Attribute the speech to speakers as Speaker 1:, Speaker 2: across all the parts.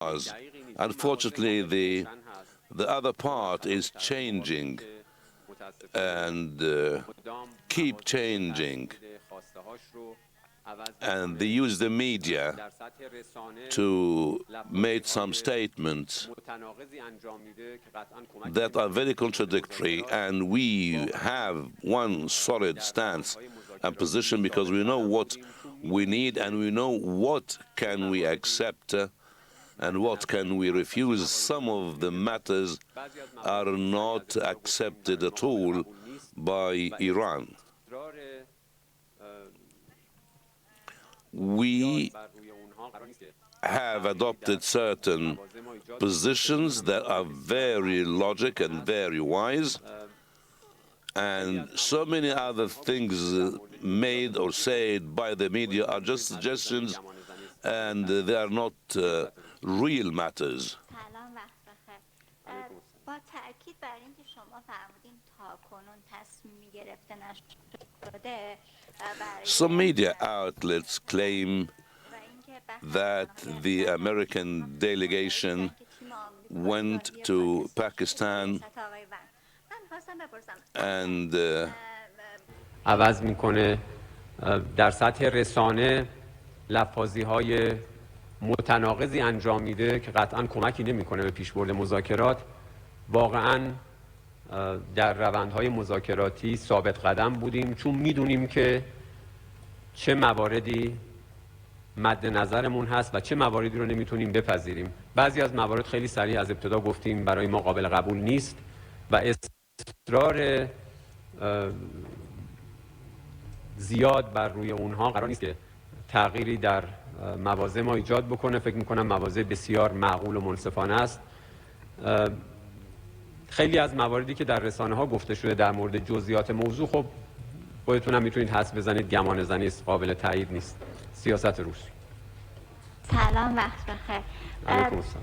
Speaker 1: Unfortunately, the other part is changing and keep changing, and they use the media to make some statements that are very contradictory, and we have one solid stance and position because we know what we need and we know what can we accept and what can we refuse. Some of the matters are not accepted at all by Iran. We have adopted certain positions that are very logical and very wise, and so many other things made or said by the media are just suggestions, and they are not real matters. Some media outlets claim that the American delegation went to Pakistan and
Speaker 2: عوض میکنه در سطح رسانه لفاظی‌های متناقضی انجام میده که قطعاً کمکی نمیکنه به پیشبرد مذاکرات. واقعاً در روندهای مذاکراتی ثابت قدم بودیم، چون میدونیم که چه مواردی مد نظرمون هست و چه مواردی رو نمیتونیم بپذیریم. بعضی از موارد خیلی سریع از ابتدا گفتیم برای ما قابل قبول نیست و اصرار زیاد بر روی اونها قرار نیست که تغییری در مواضع ما ایجاد بکنه. فکر میکنم مواضع بسیار معقول و منصفانه است. خیلی از مواردی که در رسانه ها گفته شده در مورد جزئیات موضوع، خب خودتون هم میتونید حدس بزنید، گمان زنی است، قابل تایید نیست. سیاست روسی.
Speaker 3: سلام، وقت بخیر.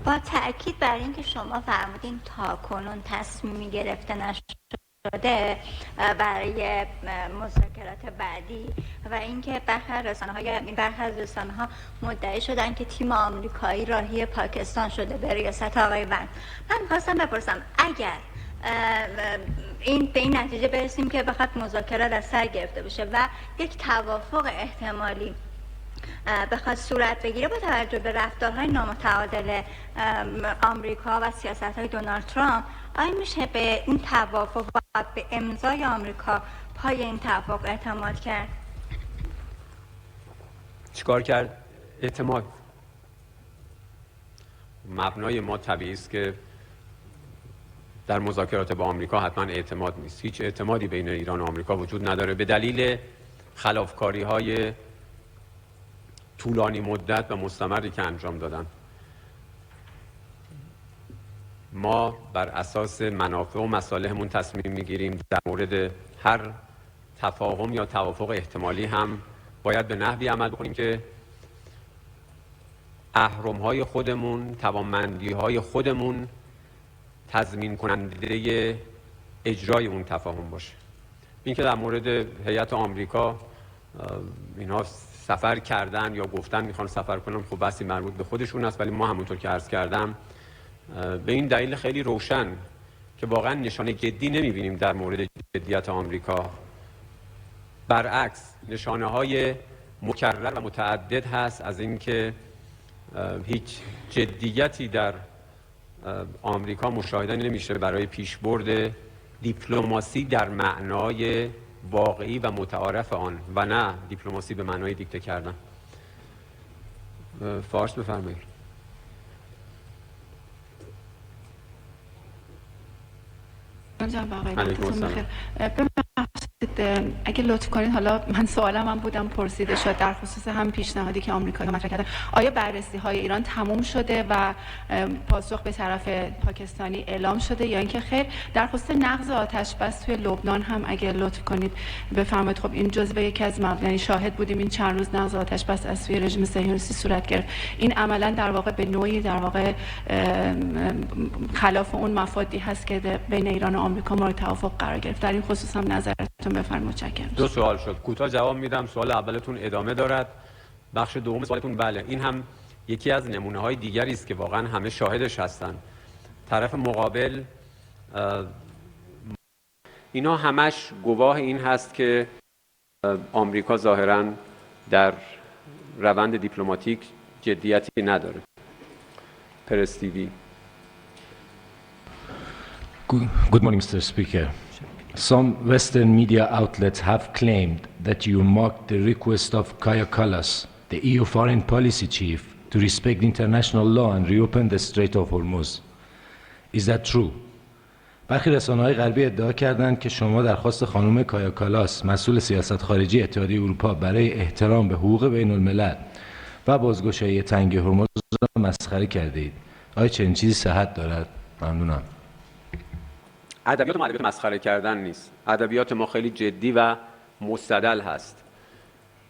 Speaker 3: با تأکید بر اینکه شما فرمودین تاکنون تصمیمی گرفته نشده برای مذاکرات بعدی و اینکه برخی از رسانه‌ها مدعی شدن که تیم آمریکایی راهی پاکستان شده به ریاست آقای ون. من می‌خواستم بپرسم اگر به این نتیجه برسیم که بخواد مذاکرات از سر گرفته بشه و یک توافق احتمالی بخواد صورت بگیره با توجه به رفتارهای نامتعادل آمریکا و سیاست‌های دونالد ترامپ، آیا میشه به این توافق و به امضای آمریکا پای این توافق اعتماد کرد؟
Speaker 2: چیکار کرد؟ اعتماد. مبنای ما طبیعی است که در مذاکرات با آمریکا حتما اعتماد نیست. هیچ اعتمادی بین ایران و آمریکا وجود نداره به دلیل خلافکاری‌های طولانی مدت و مستمری که انجام دادن. ما بر اساس منافع و مصالحمون تصمیم میگیریم. در مورد هر تفاهم یا توافق احتمالی هم باید به نحوی عمل کنیم که اهرم‌های خودمون، توانمندی‌های خودمون تضمین کننده اجرای اون تفاهم باشه. این که در مورد هیئت آمریکا اینها سفر کردن یا گفتن میخوان سفر کنن، خب بحثی مربوط به خودشون است، ولی ما همونطور که عرض کردم به این دلیل خیلی روشن که واقعا نشانه جدی نمیبینیم در مورد جدیت آمریکا. برعکس نشانه های مکرر و متعدد هست از اینکه هیچ جدیتی در آمریکا مشاهده نمیشه برای پیشبرد دیپلماسی در معنای واقعی و متعارف آن و نه دیپلماسی به معنای دیکته کردن. فارس بفرمایید.
Speaker 4: جناب آقای اگه لطف کنید، حالا من سوالم هم بودم پرسیده شد در خصوص هم پیشنهادی که آمریکا مطرح کرده، آیا بررسی های ایران تموم شده و پاسخ به طرف پاکستانی اعلام شده یا اینکه خیر؟ در خصوص نقض آتش بس توی لبنان هم اگه لطف کنید بفرمایید. خب این جزء یکی از یعنی شاهد بودیم این چند روز نقض آتش بس از سوی رژیم صهیونیستی صورت گرفت. این عملا در واقع به نوعی در واقع خلاف اون مفادی هست که بین ایران و آمریکا مورد توافق قرار گرفت. در این خصوص هم نظرتون بفرمایید. متشکرم.
Speaker 2: دو سوال شد، کوتاه جواب میدم. سوال اولتون ادامه دارد. بخش دوم سوالتون بله، این هم یکی از نمونه‌های دیگری است که واقعا همه شاهدش هستند. طرف مقابل اینا همش گواه این هست که آمریکا ظاهراً در روند دیپلماتیک جدیتی نداره. پرس تیوی.
Speaker 5: Good morning, Mr. Speaker. Some Western media outlets have claimed that you mocked the request of Kaja Kallas, the EU foreign policy chief, to respect international law and reopen the Strait of Hormuz. Is that true? برخی رسانه‌های غربی ادعا کردند که شما درخواست خانم کایا کالاس، مسئول سیاست خارجی اتحادیه اروپا، برای احترام به حقوق بین الملل و بازگشایی تنگه هرمز را مسخره کرده اید. آیا چنین چیزی صحت دارد؟ ممنونم.
Speaker 2: ادبیات ما ادبیات مسخره کردن نیست. ادبیات ما خیلی جدی و مستدل هست.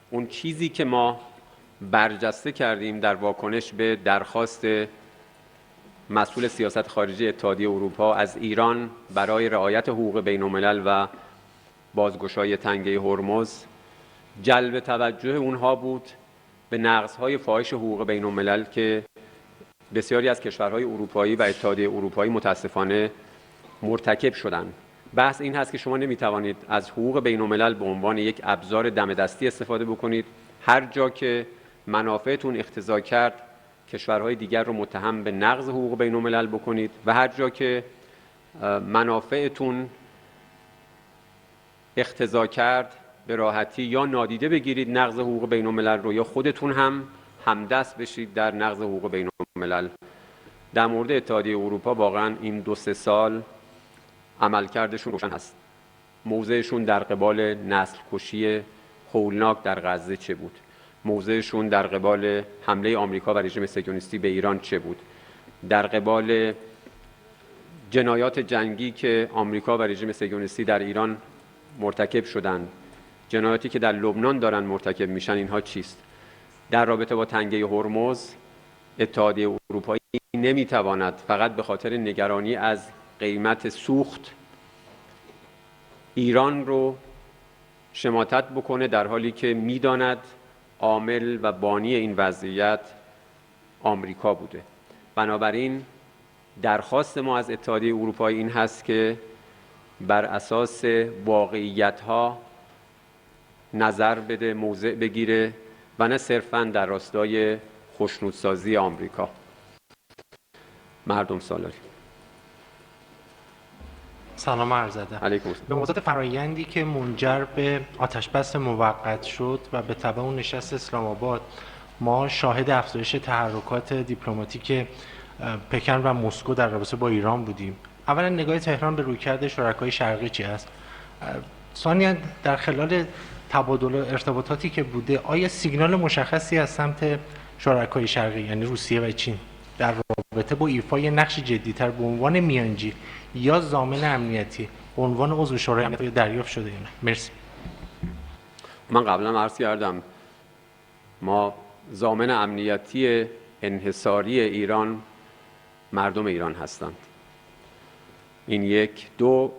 Speaker 2: اون چیزی که ما برجسته کردیم در واکنش به درخواست مسئول سیاست خارجی اتحادیه اروپا از ایران برای رعایت حقوق بین الملل و بازگشایی تنگه هرمز، جلب توجه اونها بود به نقض‌های فاحش حقوق بین الملل که بسیاری از کشورهای اروپایی و اتحادیه اروپایی متاسفانه مرتکب شدند. بحث این هست که شما نمیتوانید از حقوق بین الملل به عنوان یک ابزار دم دستی استفاده بکنید. هر جا که منافعتون اقتضا کرد کشورهای دیگر رو متهم به نقض حقوق بین الملل بکنید و هر جا که منافعتون اقتضا کرد به راحتی یا نادیده بگیرید نقض حقوق بین الملل رو یا خودتون هم همدست بشید در نقض حقوق بین الملل. در مورد اتحادیه اروپا واقعا این 2-3 سال عملکردشون روشن هست. موضعشون در قبال نسل کشی هولناک در غزه چه بود؟ موضعشون در قبال حمله آمریکا و رژیم صهیونیستی به ایران چه بود؟ در قبال جنایات جنگی که آمریکا و رژیم صهیونیستی در ایران مرتکب شدند، جنایاتی که در لبنان دارن مرتکب میشن، اینها چیست؟ در رابطه با تنگه هرمز اتحادیه اروپایی نمیتواند فقط به خاطر نگرانی از قیمت سوخت ایران رو شماتت بکنه، در حالی که میداند عامل و بانی این وضعیت آمریکا بوده. بنابراین درخواست ما از اتحادیه اروپایی این هست که بر اساس واقعیت‌ها نظر بده، موضع بگیره و نه صرفاً در راستای خوشنودسازی آمریکا. مردم سالاری.
Speaker 6: سلام عرض ادب.
Speaker 2: علیکم السلام.
Speaker 6: به موضوع فرایندی که منجر به آتشبس موقت شد و به تبع اون نشست اسلام آباد، ما شاهد افزایش تحرکات دیپلماتیک پکن و مسکو در رابطه با ایران بودیم. اولا نگاه تهران به رویکرد شرکای شرقی چی است؟ ثانیاً در خلال تبادل ارتباطاتی که بوده، آیا سیگنال مشخصی از سمت شرکای شرقی یعنی روسیه و چین در رابطه با ایفای نقش جدی‌تر به عنوان میانجی یا ضامن امنیتی به عنوان عضو شورای امنیت دریافت شده اینا؟ مرسی.
Speaker 2: من قبلا عرض کردم ما ضامن امنیتی انحصاری ایران مردم ایران هستند. این یک. دو،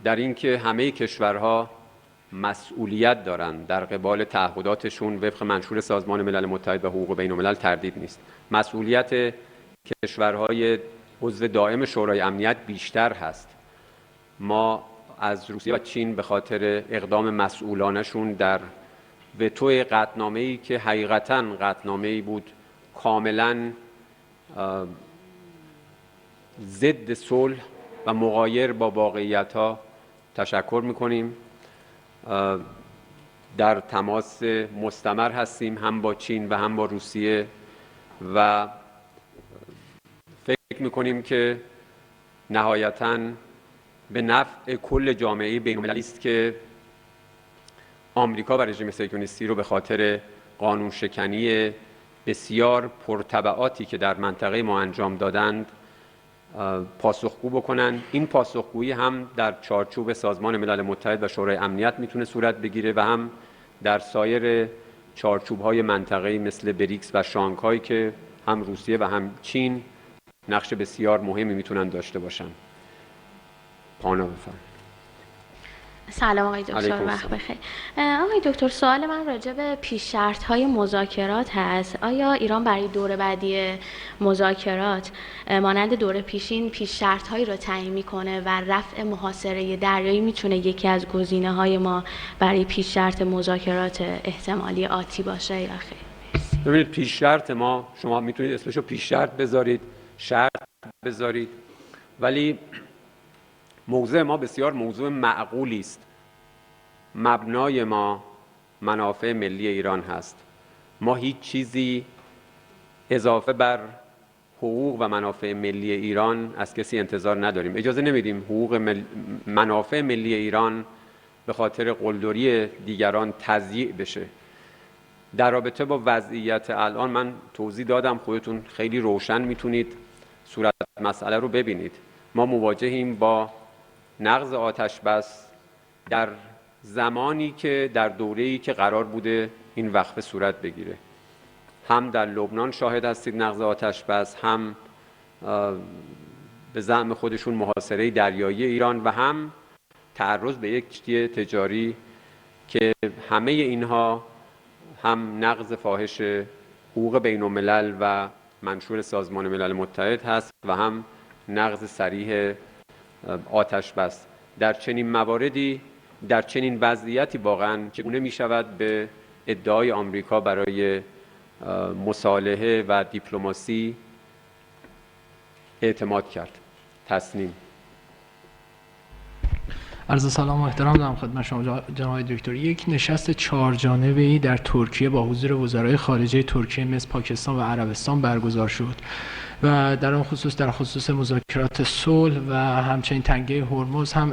Speaker 2: در اینکه همه کشورها مسئولیت دارند در قبال تعهداتشون وفق منشور سازمان ملل متحد و حقوق بین الملل تردید نیست. مسئولیت کشورهای عضو دائم شورای امنیت بیشتر هست. ما از روسیه و چین به خاطر اقدام مسئولانشون در وتو قطعنامه‌ای که حقیقتاً قطعنامه‌ای بود کاملاً ضد صلح و مغایر با واقعیت‌ها تشکر می‌کنیم. در تماس مستمر هستیم هم با چین و هم با روسیه و فکر می‌کنیم که نهایتاً به نفع کل جامعه بین‌المللی است که آمریکا و رژیم صهیونیستی رو به خاطر قانون شکنی بسیار پرتبعاتی که در منطقه ما انجام دادند پاسخگو بکنن. این پاسخگویی هم در چارچوب سازمان ملل متحد و شورای امنیت میتونه صورت بگیره و هم در سایر چارچوب‌های منطقه‌ای مثل بریکس و شانگهای که هم روسیه و هم چین نقش بسیار مهمی میتونن داشته باشن. پانا بفرمایید.
Speaker 7: سلام آقای دکتر، وقت بخیر. آقای دکتر، سوال من راجع به پیش شرط‌های مذاکرات هست. آیا ایران برای دور بعدی مذاکرات مانند دور پیشین پیش شرط‌هایی رو تعیین می‌کنه و رفع محاصره دریایی میتونه یکی از گزینه‌های ما برای پیش شرط مذاکرات احتمالی آتی باشه یا خیر؟
Speaker 2: ببینید، پیش شرط ما، شما میتونید اسمشو پیش شرط بذارید، شرط بذارید، ولی موضوع ما بسیار موضوع معقولی است. مبنای ما منافع ملی ایران هست. ما هیچ چیزی اضافه بر حقوق و منافع ملی ایران از کسی انتظار نداریم. اجازه نمیدیم منافع ملی ایران به خاطر قلدری دیگران تضییع بشه. در رابطه با وضعیت الان من توضیح دادم، خودتون خیلی روشن میتونید صورت مسئله رو ببینید. ما مواجهیم با نقض آتش بس در زمانی که در دوره‌ای که قرار بوده این وقفه صورت بگیره. هم در لبنان شاهد هستید نقض آتش بس، هم به زعم خودشون محاصره دریایی ایران و هم تعرض به یک کشتی تجاری که همه اینها هم نقض فاحش حقوق بین الملل و منشور سازمان ملل متحد هست و هم نقض صریح آتش بس. در چنین مواردی، در چنین وضعیتی واقعا چگونه می شود به ادعای آمریکا برای مصالحه و دیپلماسی اعتماد کرد؟ تسلیم.
Speaker 8: عرض سلام و احترام دارم خدمت شما جناب دکتر. یک نشست 4 جانبه‌ای در ترکیه با حضور وزرای خارجه ترکیه، مصر، پاکستان و عربستان برگزار شد و در آن خصوص در خصوص مذاکرات صلح و همچنین تنگه هرمز هم